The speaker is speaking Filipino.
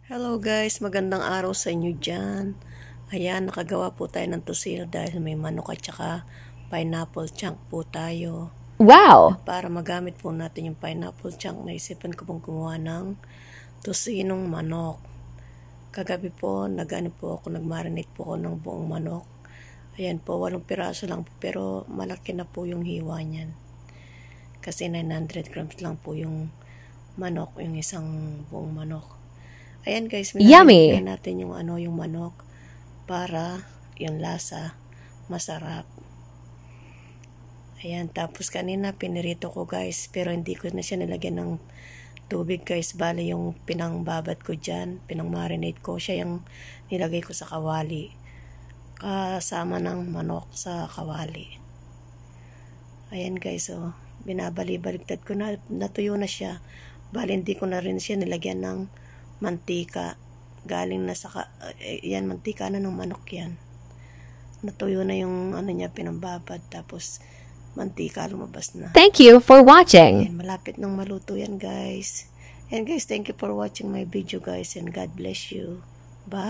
Hello guys, magandang araw sa inyo dyan. Ayan, nakagawa po tayo ng tosino dahil may manok at saka pineapple chunk po tayo. Wow! At para magamit po natin yung pineapple chunk, naisipan ko pong gumawa ng tosinong manok. Kagabi po, nagmarinate po ako ng buong manok. Ayan po, 8 piraso lang po, pero malaki na po yung hiwa niyan. Kasi 900 grams lang po yung manok, yung isang buong manok. Ayan guys, Yummy! natin yung yung manok para yung lasa masarap. Ayan, tapos kanina pinirito ko guys, pero hindi ko na siya nilagyan ng tubig guys. Bali yung pinangbabad ko dyan, pinangmarinate ko siya, yung nilagay ko sa kawali. Kasama ng manok sa kawali. Ayan guys, oh, binabali-baligtad ko na, natuyo na siya. Bali hindi ko na rin siya nilagyan ng mantika. Galing na sa yan, mantika na ng manok yan. Natuyo na yung niya, pinambabad, tapos mantika lumabas na. Thank you for watching. Ayan, malapit nang maluto yan guys. And guys, thank you for watching my video guys, and God bless you.